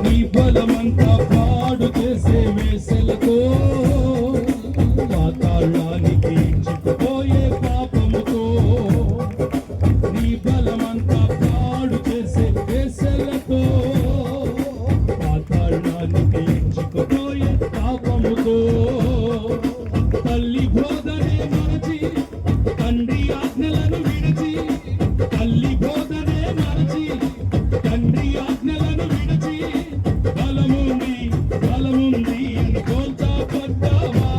నీ బలమంతా పాడు చేసే వేసలతో పాతాళానికి చిక్కుపోయే పాపముతో నీ బలమంతా పాడు చేసే వేసలతో పాతాళానికి చిక్కుపోయే పాపముతో తల్లి బోధనే మరచి తండ్రి ఆజ్ఞలను విడిచి తల్లి బోధనే మరచి తండ్రి ఆజ్ఞలను విడిచి బలముంది బలముంది అని కోల్తా పడ్డావా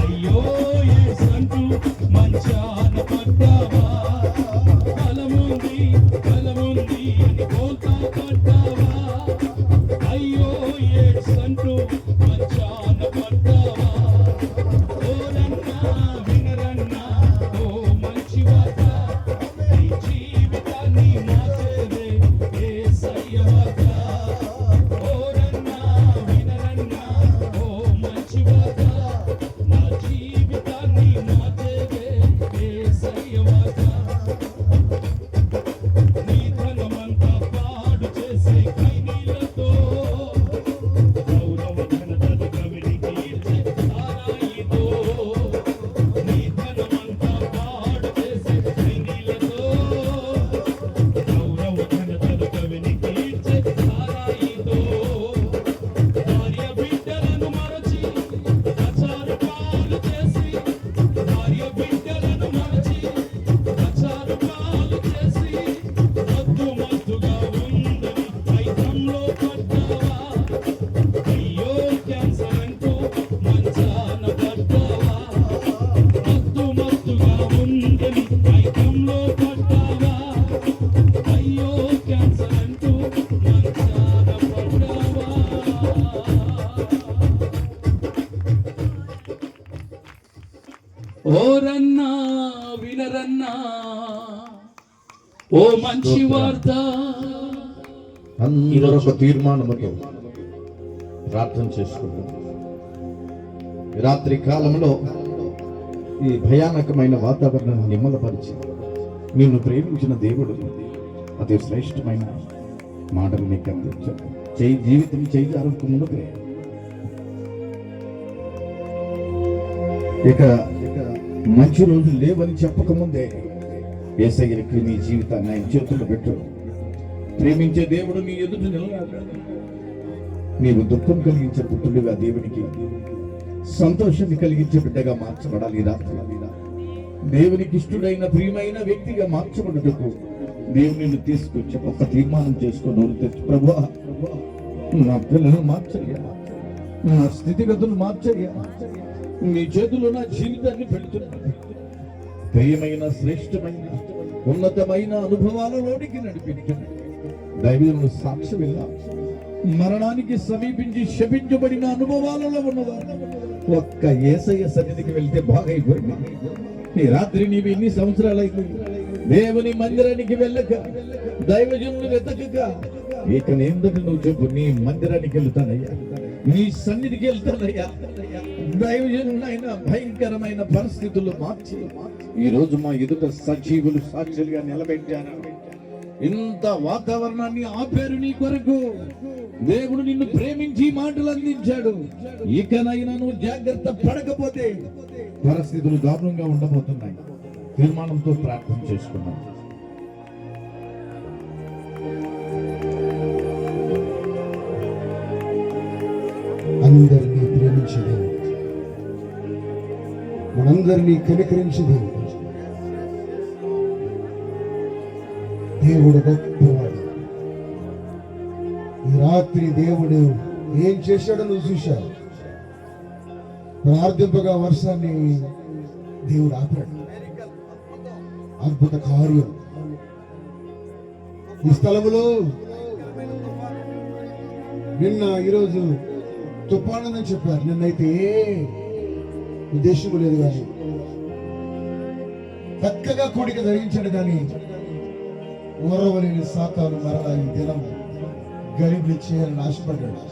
అయ్యో యేసంటూ మంచాన పడ్డావా బలముంది బలముంది అని కోల్తా పడ్డావా అయ్యో యేసంటూ మంచాన పడ్డావా ఓరన్నా వినరన్నా ఓ మంచివాడా నీ జీవితాన్ని మార్చేదే యేసయ్యవాడా ఓరన్నా వినరన్నా ఓ మంచివాడా నా జీవితాన్ని మార్చేదే యేసయ్యవాడా నీ ధనమంతా పాడు చేసే కైనీలతో గౌరవ ఘనతలు కవిడికి ఇచ్చే సారాయితో నీ ధనమంతా పాడు చేసే కైనీలతో గౌరవ ఘనతలు కవిడికి ఇచ్చే సారాయితో భార్య బిడ్డలను మరచి అచారు పాలు చేసి భార్య బిడ్డలను మరచి అచారు పాలు చేసి మత్తు మత్తుగా ఉందని మైకంలో పడ్డావా అయ్యో క్యాన్సర్ అంటూ మంచాన పడ్డావా మత్తు మత్తుగా ఉందని మైకంలో పడ్డావా అయ్యో క్యాన్సర్ అంటూ మంచాన పడ్డావా ఓరన్నా వినరన్నా ఓ మంచి వార్త అందరూ ఒక తీర్మానముతో ప్రార్థన చేసుకుంటాం. ఈ రాత్రి కాలంలో ఈ భయానకమైన వాతావరణాన్ని నిమ్మలపరిచి నిన్ను ప్రేమించిన దేవుడు అతి శ్రేష్టమైన మాటలు నీకు అందించాడు. జీవితం చేయాలకు ముందుకే ఇక మంచి రోజులు లేవని చెప్పకముందే యేసయ్యకి నీ జీవితాన్ని ఆయన చేతుల్లో పెట్టు. ప్రేమించే దేవుడు నీ ఎదుట నిలబడ్డాడు. నీవు దుఃఖం కలిగించే పుత్రుడిగా దేవునికి సంతోషాన్ని కలిగించే బిడ్డగా మార్చబడాలి. ఈ రాత్రి దేవునికి ఇష్టడైన ప్రియమైన వ్యక్తిగా మార్చబడుటకు దేవుడు నిన్ను తీసుకొచ్చి ఒక తీర్మానం చేసుకొని నోరు తెచ్చి ప్రభువా నా పిల్లలు మార్చయ్యా, నా స్థితిగతులు మార్చయ్యా, నీ చేతుల్లో నా జీవితాన్ని పెడుతున్నాను. ప్రియమైన శ్రేష్టమైన ఉన్నతమైన అనుభవాలలోనికి నడిపించండి. దైవజనులు సాక్ష్యం మరణానికి సమీపించి శపించబడిన అనుభవాలలో ఉన్నవారు ఒక్క యేసయ్య సన్నిధికి వెళ్తే బాగైపోయింది. ఈ రాత్రి నీవు ఎన్ని సంవత్సరాలు అయిపోయింది దేవుని మందిరానికి వెళ్ళక, దైవజనులు వెతకక, ఇక నేందుకు నువ్వు చెప్పు, నీ మందిరానికి వెళ్తానయ్యా, నీ సన్నిధికి వెళ్తానయ్యా. దైవజనులైనా భయంకరమైన పరిస్థితులు మార్చి ఈ రోజు మా ఎదుట సజీవులు సాక్షులుగా నిలబెట్టాను. ఇంత వాతావరణాన్ని ఆపారు నీ కొరకు. దేవుడు నిన్ను ప్రేమించి మాటలు అందించాడు. ఇకనైనా నువ్వు జాగ్రత్త పడకపోతే పరిస్థితులు దారుణంగా ఉండబోతున్నాయి. తీర్మానంతో ప్రార్థన చేసుకున్నాం. అందరినీ ప్రేమించే దేవుడు, మనందరినీ కనికరించే దేవుడు, దేవుడు గొప్పవాడు. ఈ రాత్రి దేవుడు ఏం చేశాడో నువ్వు చూశావు. ప్రార్థింపగా వర్షాన్ని దేవుడు ఆపాడు. అద్భుత కార్యం ఈ స్థలములో. నిన్న ఈరోజు తుఫానని చెప్పారు. నిన్నైతే ఉద్దేశం లేదు, కానీ చక్కగా కూడిక ధరించాడు. కానీ ఓరవలేని సాతాను మరలా ఈ దినం గరీబులు చేయాలని ఆశపడ్డాడు.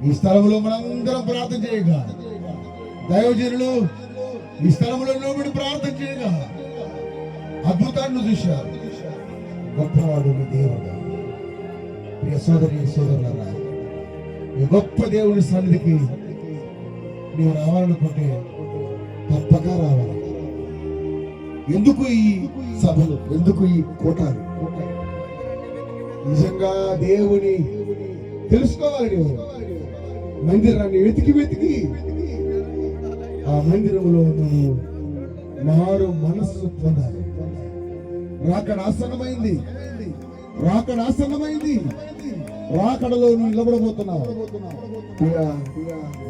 ఈ స్థలంలో మనందరం ప్రార్థన చేయగా, దైవజనులు ఈ స్థలంలో నిలబడి ప్రార్థన చేయగా అద్భుతాన్ని చూశారు. గొప్పవాడు మీ దేవుడు. ప్రియ సోదరి సోదరులారా, ఈ గొప్ప దేవుని సన్నిధికి నీవు రావాలనుకుంటే తప్పక రావాలి. ఎందుకు ఈ సభలు, ఎందుకు ఈ కూటాలు? నిజంగా దేవుని తెలుసుకోవాలి. నీవు మందిరాన్ని వెతికి వెతికి ఆ మందిరంలో నువ్వు మారు మనస్సు పొందాలి. రాకడ ఆసన్నమైంది, రాకడ ఆసన్నమైంది. రాకడలో నువ్వు నిలబడబోతున్నావు.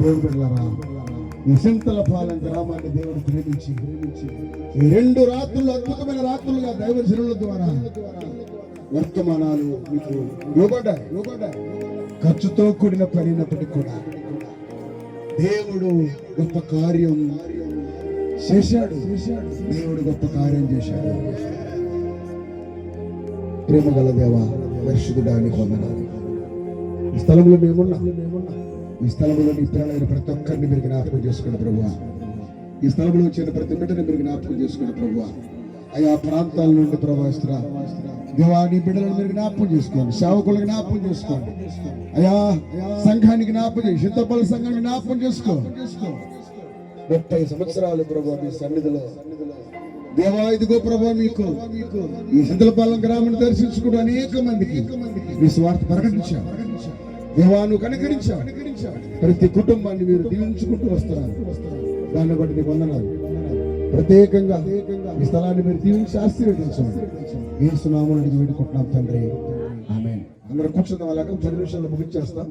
దేవుడు బిడ్డలారా, ఈ సింతలపాలెం గ్రామాన్ని దేవుడు ప్రేమించి ఈ 2 రాత్రులు అద్భుతమైన రాత్రులుగా దైవజనుల ద్వారా వర్తమానాలు మీకు ఇవ్వబడ్డాయి. ఖర్చుతో కూడిన పని అయినప్పటికీ కూడా దేవుడు గొప్ప కార్యం చేశాడు. దేవుడు గొప్ప కార్యం చేశాడు. ప్రేమ గల దేవా, పరిశుద్ధుడానికి వందనాలు. ఈ స్థలంలో మేమున్నాం. ఈ స్థలంలో నీ పిల్లలైన ప్రతి ఒక్కరిని మీరు జ్ఞాపకం చేసుకున్న ప్రభువా, ఈ స్థలంలో వచ్చిన ప్రతి బిడ్డని మీరు జ్ఞాపకం చేసుకున్న ప్రభువా, ఆయా ప్రాంతాల నుండి ప్రవహిస్తున్నా దేవా, నీ బిడ్డలను మీరు జ్ఞాపకం చేసుకోండి. సేవకులను జ్ఞాపకం చేసుకోండి. అయా సంఘానికి జ్ఞాపకం చేసి చింతపల్లి సంఘాన్ని జ్ఞాపకం చేసుకో. 30 సంవత్సరాలు ప్రభు మీ సన్నిధిలో దేవా, ఇదిగో ప్రభు మీకు ఈ సింతలపాలెం గ్రామాన్ని దర్శించుకుంటూ అనేక మందికి మీ స్వార్థ ప్రకటించావు. దేవా, నువ్వు కనికరించావు. ప్రతి కుటుంబాన్ని మీరు దీవించుకుంటూ వస్తున్నారు. దాన్ని బట్టి నీకు వందనాలు. ప్రత్యేకంగా ఈ స్థలాన్ని మీరు దీవించి ఆశీర్వదించండి. యేసు నామములో వేడుకుంటున్నాం తండ్రి, ఆమేన్. అందరూ కూర్చుందాం. అలాగా 10 నిమిషాల్లో ముగించేస్తాం.